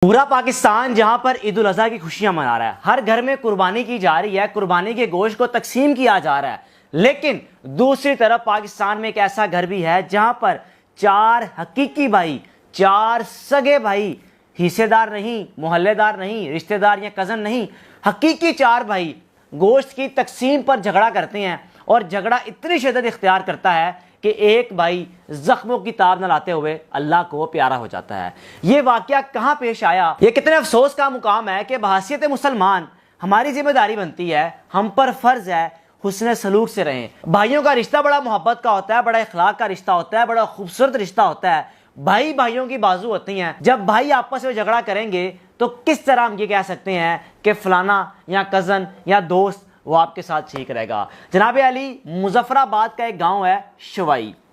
پورا پاکستان جہاں پر عید الاضحیٰ کی خوشیاں منا رہا ہے، ہر گھر میں قربانی کی جا رہی ہے، قربانی کے گوشت کو تقسیم کیا جا رہا ہے، لیکن دوسری طرف پاکستان میں ایک ایسا گھر بھی ہے جہاں پر 4 حقیقی بھائی، 4 سگے بھائی، حصے دار نہیں، محلے دار نہیں، رشتہ دار یا کزن نہیں، حقیقی 4 بھائی گوشت کی تقسیم پر جھگڑا کرتے ہیں، اور جھگڑا اتنی شدت اختیار کرتا ہے کہ ایک بھائی زخموں کی تاب نہ لاتے ہوئے اللہ کو پیارا ہو جاتا ہے۔ یہ واقعہ کہاں پیش آیا؟ یہ کتنے افسوس کا مقام ہے کہ بحیثیت مسلمان ہماری ذمہ داری بنتی ہے، ہم پر فرض ہے حسن سلوک سے رہیں۔ بھائیوں کا رشتہ بڑا محبت کا ہوتا ہے، بڑا اخلاق کا رشتہ ہوتا ہے، بڑا خوبصورت رشتہ ہوتا ہے، بھائی بھائیوں کی بازو ہوتی ہیں۔ جب بھائی آپس میں جھگڑا کریں گے تو کس طرح ہم یہ کہہ سکتے ہیں کہ فلانا یا کزن یا دوست وہ آپ کے ساتھ ٹھیک رہے گا؟ جناب علی، مظفر آباد کا ایک گاؤں ہے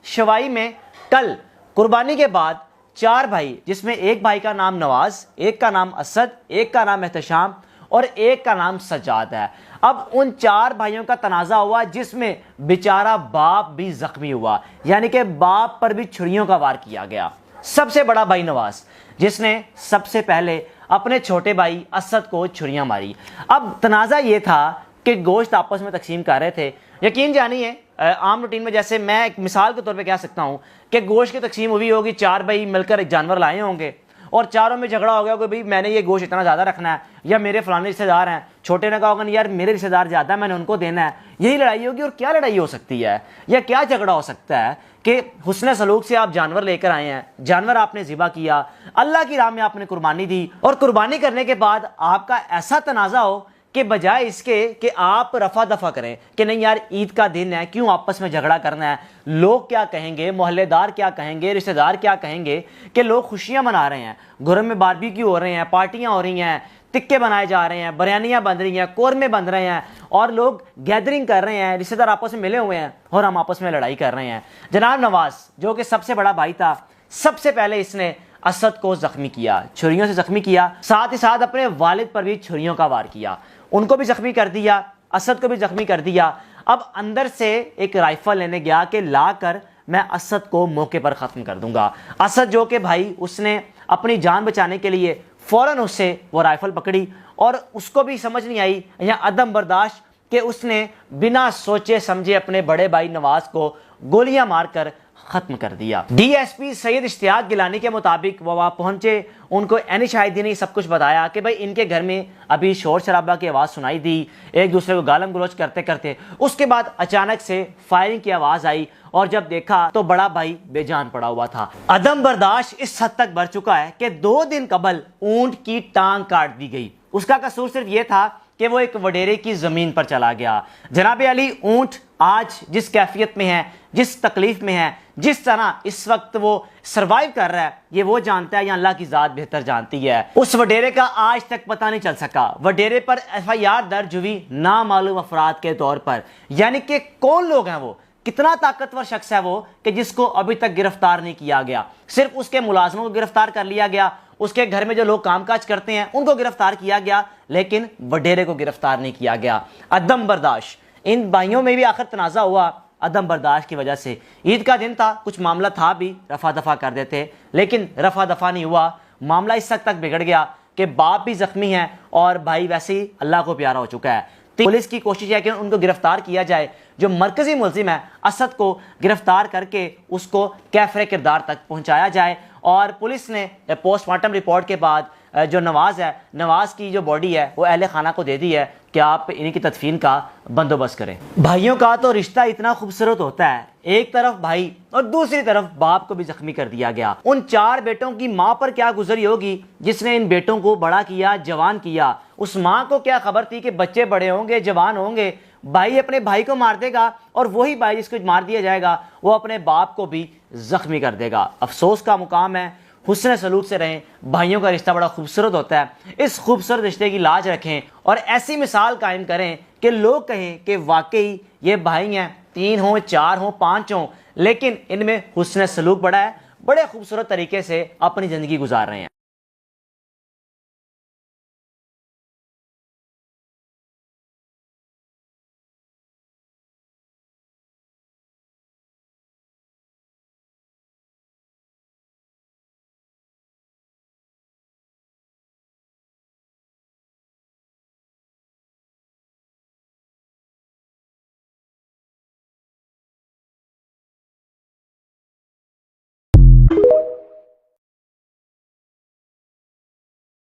شوائی میں کل قربانی کے بعد 4 بھائی، جس میں ایک بھائی کا نام نواز، ایک کا نام اسد، ایک کا نام احتشام اور ایک کا نام سجاد ہے۔ اب ان 4 بھائیوں کا تنازع ہوا جس میں بیچارہ باپ بھی زخمی ہوا، یعنی کہ باپ پر بھی چھریوں کا وار کیا گیا۔ سب سے بڑا بھائی نواز، جس نے سب سے پہلے اپنے چھوٹے بھائی اسد کو چھریاں ماری۔ اب تنازع یہ تھا کہ گوشت آپس میں تقسیم کر رہے تھے۔ یقین جانیے عام روٹین میں جیسے میں ایک مثال کے طور پہ کہہ سکتا ہوں کہ گوشت کی تقسیم ہوئی ہوگی، 4 بھائی مل کر ایک جانور لائے ہوں گے اور چاروں میں جھگڑا ہو گیا کہ بھئی میں نے یہ گوشت اتنا زیادہ رکھنا ہے، یا میرے فلانے رشتہ دار ہیں، چھوٹے نے کہا ہوگا یار میرے رشتہ دار زیادہ ہیں میں نے ان کو دینا ہے۔ یہی لڑائی ہوگی، اور کیا لڑائی ہو سکتی ہے یا کیا جھگڑا ہو سکتا ہے کہ حسن سلوک سے آپ جانور لے کر آئے ہیں، جانور آپ نے ذبح کیا، اللہ کی راہ میں آپ نے قربانی دی، اور قربانی کرنے کے بعد آپ کا ایسا تنازع ہو کہ بجائے اس کے کہ آپ رفع دفع کریں کہ نہیں یار عید کا دن ہے، کیوں آپس میں جھگڑا کرنا ہے، لوگ کیا کہیں گے، محلے دار کیا کہیں گے، رشتہ دار کیا کہیں گے، کہ لوگ خوشیاں منا رہے ہیں، گھروں میں باربیکیو ہو رہے ہیں، پارٹیاں ہو رہی ہیں، تکے بنائے جا رہے ہیں، بریانیاں بن رہی ہیں، قورمے بن رہے ہیں، اور لوگ گیدرنگ کر رہے ہیں، رشتہ دار آپس میں ملے ہوئے ہیں اور ہم آپس میں لڑائی کر رہے ہیں۔ جناب نواز جو کہ سب سے بڑا بھائی تھا، سب سے پہلے اس نے اسد کو زخمی کیا، چھریوں سے زخمی کیا، ساتھ ہی ساتھ اپنے والد پر بھی چھریوں کا وار کیا، ان کو بھی زخمی کر دیا، اسد کو بھی زخمی کر دیا۔ اب اندر سے ایک رائفل لینے گیا کہ لا کر میں اسد کو موقع پر ختم کر دوں گا۔ اسد جو کہ بھائی اس نے اپنی جان بچانے کے لیے فوراً اس سے وہ رائفل پکڑی، اور اس کو بھی سمجھ نہیں آئی یا عدم برداشت کہ اس نے بنا سوچے سمجھے اپنے بڑے بھائی نواز کو گولیاں مار کر ختم کر دیا۔ ڈی ایس پی سید اشتیاق گیلانی کے مطابق وہ وہاں پہنچے، ان کو عینی شاہدین نے سب کچھ بتایا کہ بھائی ان کے گھر میں ابھی شور شرابہ کی آواز سنائی دی، ایک دوسرے کو گالم گلوچ کرتے کرتے، اس کے بعد اچانک سے فائرنگ کی آواز آئی، اور جب دیکھا تو بڑا بھائی بے جان پڑا ہوا تھا۔ عدم برداشت اس حد تک بڑھ چکا ہے کہ 2 دن قبل اونٹ کی ٹانگ کاٹ دی گئی۔ اس کا قصور صرف یہ تھا کہ وہ ایک وڈیرے کی زمین پر چلا گیا۔ جناب علی، اونٹ آج جس کیفیت میں ہے، جس تکلیف میں ہے، جس طرح اس وقت وہ سروائیو کر رہا ہے، یہ وہ جانتا ہے یا اللہ کی ذات بہتر جانتی ہے۔ اس وڈیرے کا آج تک پتہ نہیں چل سکا۔ وڈیرے پر FIR درج ہوئی نامعلوم افراد کے طور پر، یعنی کہ کون لوگ ہیں وہ، کتنا طاقتور شخص ہے وہ کہ جس کو ابھی تک گرفتار نہیں کیا گیا۔ صرف اس کے ملازموں کو گرفتار کر لیا گیا، اس کے گھر میں جو لوگ کام کاج کرتے ہیں ان کو گرفتار کیا گیا، لیکن وڈیرے کو گرفتار نہیں کیا گیا۔ عدم برداشت، ان بھائیوں میں بھی آخر تنازع ہوا عدم برداشت کی وجہ سے۔ عید کا دن تھا، کچھ معاملہ تھا بھی، رفع دفع کر دیتے، لیکن رفع دفع نہیں ہوا۔ معاملہ اس حد تک بگڑ گیا کہ باپ بھی زخمی ہے اور بھائی ویسے ہی اللہ کو پیارا ہو چکا ہے۔ پولیس کی کوشش ہے کہ ان کو گرفتار کیا جائے، جو مرکزی ملزم ہے اسد کو گرفتار کر کے اس کو کیفر کردار تک پہنچایا جائے، اور پولیس نے پوسٹ مارٹم رپورٹ کے بعد جو نواز کی جو باڈی ہے وہ اہل خانہ کو دے دی ہے کہ آپ ان کی تدفین کا بندوبست کریں۔ بھائیوں کا تو رشتہ اتنا خوبصورت ہوتا ہے، ایک طرف بھائی اور دوسری طرف باپ کو بھی زخمی کر دیا گیا۔ ان 4 بیٹوں کی ماں پر کیا گزری ہوگی جس نے ان بیٹوں کو بڑا کیا، جوان کیا؟ اس ماں کو کیا خبر تھی کہ بچے بڑے ہوں گے، جوان ہوں گے، بھائی اپنے بھائی کو مار دے گا، اور وہی بھائی جس کو مار دیا جائے گا وہ اپنے باپ کو بھی زخمی کر دے گا۔ افسوس کا مقام ہے، حسن سلوک سے رہیں، بھائیوں کا رشتہ بڑا خوبصورت ہوتا ہے، اس خوبصورت رشتے کی لاج رکھیں اور ایسی مثال قائم کریں کہ لوگ کہیں کہ واقعی یہ بھائی ہیں، 3 ہوں، 4 ہوں، 5 ہوں، لیکن ان میں حسن سلوک بڑا ہے، بڑے خوبصورت طریقے سے اپنی زندگی گزار رہے ہیں۔